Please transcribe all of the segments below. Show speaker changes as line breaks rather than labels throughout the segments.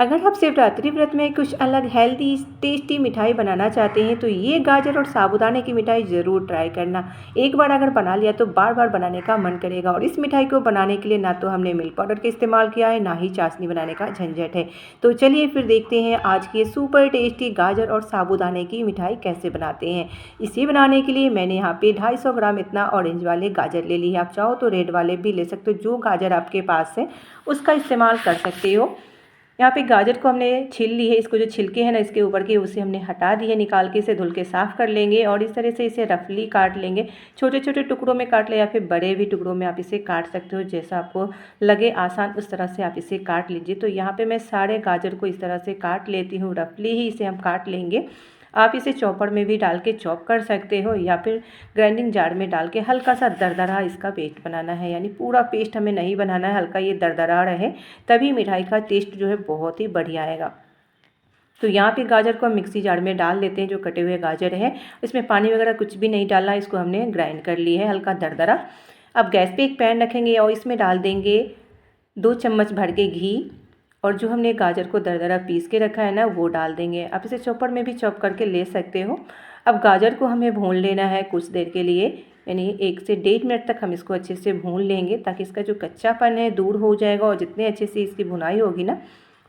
अगर आप शिवरात्रि व्रत में कुछ अलग हेल्दी टेस्टी मिठाई बनाना चाहते हैं तो ये गाजर और साबूदाने की मिठाई ज़रूर ट्राई करना। एक बार अगर बना लिया तो बार बार बनाने का मन करेगा। और इस मिठाई को बनाने के लिए ना तो हमने मिल्क पाउडर का इस्तेमाल किया है, ना ही चाशनी बनाने का झंझट है। तो चलिए फिर देखते हैं आज की ये सुपर टेस्टी गाजर और साबूदाने की मिठाई कैसे बनाते हैं। इसे बनाने के लिए मैंने यहाँ पे 250 ग्राम इतना ऑरेंज वाले गाजर ले लिए। आप चाहो तो रेड वाले भी ले सकते हो, जो गाजर आपके पास है उसका इस्तेमाल कर सकते हो। यहाँ पे गाजर को हमने छील ली है, इसको जो छिलके हैं ना इसके ऊपर के उसे हमने हटा दिए निकाल के, इसे धुल के साफ़ कर लेंगे और इस तरह से इसे रफली काट लेंगे। छोटे छोटे टुकड़ों में काट ले या फिर बड़े भी टुकड़ों में आप इसे काट सकते हो, जैसा आपको लगे आसान उस तरह से आप इसे काट लीजिए। तो यहाँ पे मैं सारे गाजर को इस तरह से काट लेती हूँ, रफली ही इसे हम काट लेंगे। आप इसे चॉपर में भी डाल के चॉप कर सकते हो या फिर ग्राइंडिंग जार में डाल के हल्का सा दरदरा इसका पेस्ट बनाना है। यानी पूरा पेस्ट हमें नहीं बनाना है, हल्का ये दरदरा रहे, तभी मिठाई का टेस्ट जो है बहुत ही बढ़िया आएगा। तो यहाँ पे गाजर को हम मिक्सी जार में डाल लेते हैं, जो कटे हुए गाजर है। इसमें पानी वगैरह कुछ भी नहीं डालना, इसको हमने ग्राइंड कर ली है हल्का दरदरा। अब गैस पे एक पैन रखेंगे और इसमें डाल देंगे 2 चम्मच भर के घी, और जो हमने गाजर को दरदरा पीस के रखा है ना वो डाल देंगे। आप इसे चॉपर में भी चॉप करके ले सकते हो। अब गाजर को हमें भून लेना है कुछ देर के लिए, यानी 1 से 1.5 मिनट तक हम इसको अच्छे से भून लेंगे, ताकि इसका जो कच्चापन है दूर हो जाएगा। और जितने अच्छे से इसकी भुनाई होगी ना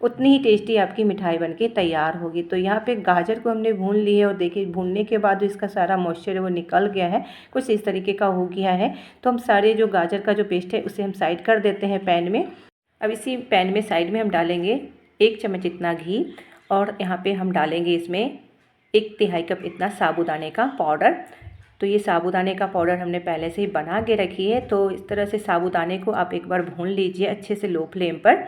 उतनी ही टेस्टी आपकी मिठाई बनके तैयार होगी। तो यहाँ पे गाजर को हमने भून ली है और देखिए भूनने के बाद इसका सारा मॉइस्चर है वो निकल गया है, कुछ इस तरीके का हो गया है। तो हम सारे जो गाजर का जो पेस्ट है उसे हम साइड कर देते हैं पैन में। अब इसी पैन में साइड में हम डालेंगे 1 चम्मच इतना घी, और यहाँ पे हम डालेंगे इसमें 1 तिहाई कप इतना साबूदाने का पाउडर। तो ये साबूदाने का पाउडर हमने पहले से ही बना के रखी है। तो इस तरह से साबूदाने को आप एक बार भून लीजिए अच्छे से लो फ्लेम पर।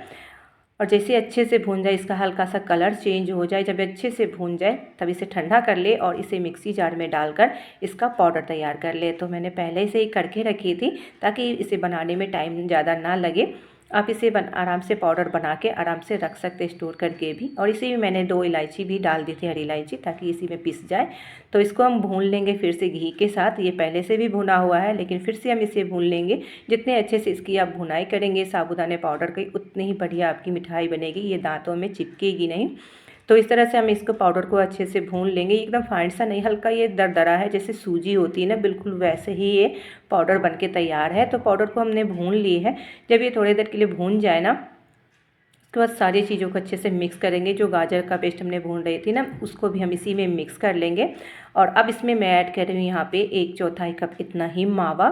और जैसे अच्छे से भून जाए, इसका हल्का सा कलर चेंज हो जाए, जब अच्छे से भून जाए तब इसे ठंडा कर ले और इसे मिक्सी जार में डालकर इसका पाउडर तैयार कर ले। तो मैंने पहले से ही करके रखी थी ताकि इसे बनाने में टाइम ज़्यादा ना लगे। आप इसे आराम से पाउडर बना के आराम से रख सकते स्टोर करके भी। और इसी में मैंने 2 इलायची भी डाल दी थी, हरी इलायची, ताकि इसी में पिस जाए। तो इसको हम भून लेंगे फिर से घी के साथ। ये पहले से भी भुना हुआ है लेकिन फिर से हम इसे भून लेंगे। जितने अच्छे से इसकी आप भुनाई करेंगे साबूदाने पाउडर की, उतनी ही बढ़िया आपकी मिठाई बनेगी, ये दांतों में चिपकेगी नहीं। तो इस तरह से हम इसको पाउडर को अच्छे से भून लेंगे। एकदम फाइन सा नहीं, हल्का ये दरदरा है, जैसे सूजी होती है ना, बिल्कुल वैसे ही ये पाउडर बनके तैयार है। तो पाउडर को हमने भून ली है। जब ये थोड़ी देर के लिए भून जाए ना, उसके बाद सारी चीज़ों को अच्छे से मिक्स करेंगे। जो गाजर का पेस्ट हमने भून रही थी ना उसको भी हम इसी में मिक्स कर लेंगे। और अब इसमें मैं ऐड कर रही हूँ यहाँ पे 1/4 कप इतना ही मावा।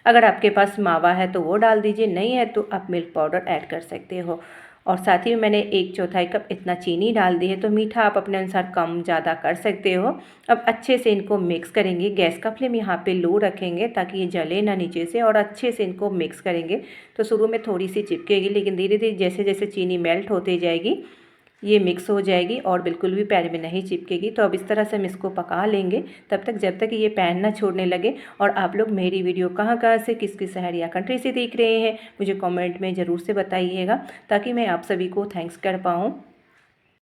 अगर आपके पास मावा है तो वो डाल दीजिए, नहीं है तो आप मिल्क पाउडर ऐड कर सकते हो। और साथ ही में मैंने 1/4 कप इतना चीनी डाल दी है। तो मीठा आप अपने अनुसार कम ज़्यादा कर सकते हो। अब अच्छे से इनको मिक्स करेंगे। गैस का फ्लेम यहाँ पे लो रखेंगे ताकि ये जले ना नीचे से, और अच्छे से इनको मिक्स करेंगे। तो शुरू में थोड़ी सी चिपकेगी, लेकिन धीरे धीरे जैसे जैसे चीनी मेल्ट होती जाएगी ये मिक्स हो जाएगी और बिल्कुल भी पैन में नहीं चिपकेगी। तो अब इस तरह से हम इसको पका लेंगे तब तक, जब तक ये पैन ना छोड़ने लगे। और आप लोग मेरी वीडियो कहाँ कहाँ से, किस किस शहर या कंट्री से देख रहे हैं मुझे कमेंट में ज़रूर से बताइएगा, ताकि मैं आप सभी को थैंक्स कर पाऊँ।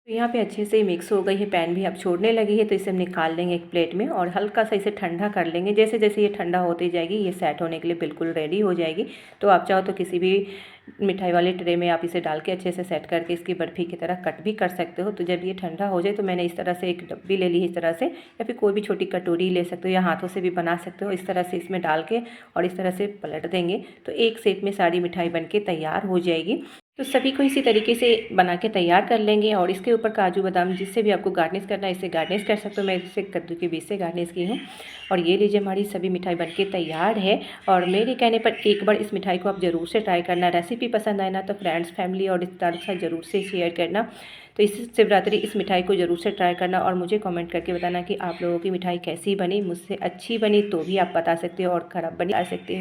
तो यहाँ पे अच्छे से मिक्स हो गई है, पैन भी अब छोड़ने लगी है। तो इसे हम निकाल लेंगे एक प्लेट में और हल्का सा इसे ठंडा कर लेंगे। जैसे जैसे ये ठंडा होती जाएगी ये सेट होने के लिए बिल्कुल रेडी हो जाएगी। तो आप चाहो तो किसी भी मिठाई वाले ट्रे में आप इसे डाल के अच्छे से सेट करके इसकी बर्फ़ी की तरह कट भी कर सकते हो। तो जब ये ठंडा हो जाए तो मैंने इस तरह से एक डब्बी ले ली है इस तरह से, या फिर कोई भी छोटी कटोरी ले सकते हो या हाथों से भी बना सकते हो। इस तरह से इसमें डाल के और इस तरह से पलट देंगे तो एक शेप में सारी मिठाई बन के तैयार हो जाएगी। तो सभी को इसी तरीके से बना के तैयार कर लेंगे। और इसके ऊपर काजू बादाम जिससे भी आपको गार्निश करना है इसे गार्निश कर सकते हो। मैं इसे कद्दू के बीज से गार्निश की हूँ। और ये लीजिए हमारी सभी मिठाई बनके तैयार है। और मेरे कहने पर एक बार इस मिठाई को आप ज़रूर से ट्राई करना। रेसिपी पसंद आए ना तो फ्रेंड्स, फैमिली और रिश्तेदारों के साथ ज़रूर से शेयर करना। तो इस शिवरात्रि इस मिठाई को ज़रूर से ट्राई करना और मुझे कमेंट करके बताना कि आप लोगों की मिठाई कैसी बनी। मुझसे अच्छी बनी तो भी आप बता सकते हो और ख़राब बनी आ सकते हो।